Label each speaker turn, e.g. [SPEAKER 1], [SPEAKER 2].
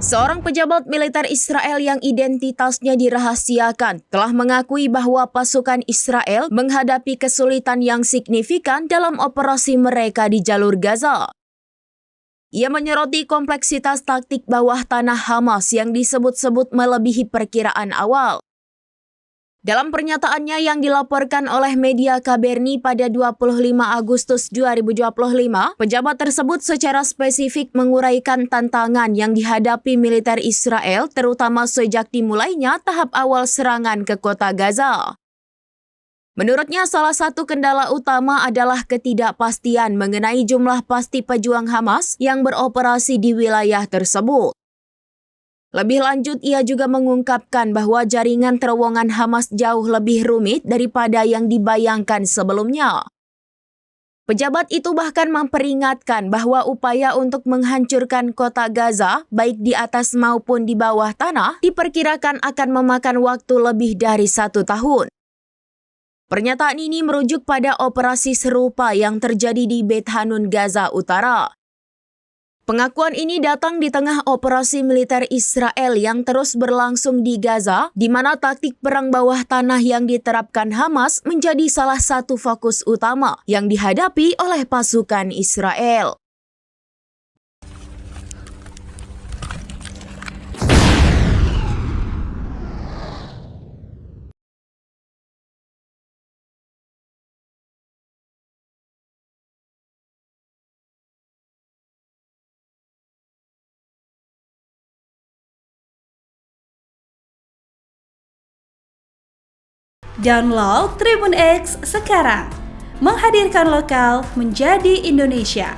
[SPEAKER 1] Seorang pejabat militer Israel yang identitasnya dirahasiakan telah mengakui bahwa pasukan Israel menghadapi kesulitan yang signifikan dalam operasi mereka di jalur Gaza. Ia menyoroti kompleksitas taktik bawah tanah Hamas yang disebut-sebut melebihi perkiraan awal. Dalam pernyataannya yang dilaporkan oleh media Kaberni pada 25 Agustus 2025, pejabat tersebut secara spesifik menguraikan tantangan yang dihadapi militer Israel terutama sejak dimulainya tahap awal serangan ke kota Gaza. Menurutnya, salah satu kendala utama adalah ketidakpastian mengenai jumlah pasti pejuang Hamas yang beroperasi di wilayah tersebut. Lebih lanjut, ia juga mengungkapkan bahwa jaringan terowongan Hamas jauh lebih rumit daripada yang dibayangkan sebelumnya. Pejabat itu bahkan memperingatkan bahwa upaya untuk menghancurkan kota Gaza, baik di atas maupun di bawah tanah, diperkirakan akan memakan waktu lebih dari 1 tahun. Pernyataan ini merujuk pada operasi serupa yang terjadi di Beit Hanun, Gaza Utara. Pengakuan ini datang di tengah operasi militer Israel yang terus berlangsung di Gaza, di mana taktik perang bawah tanah yang diterapkan Hamas menjadi salah satu fokus utama yang dihadapi oleh pasukan Israel.
[SPEAKER 2] Download Tribun X sekarang, menghadirkan lokal menjadi Indonesia.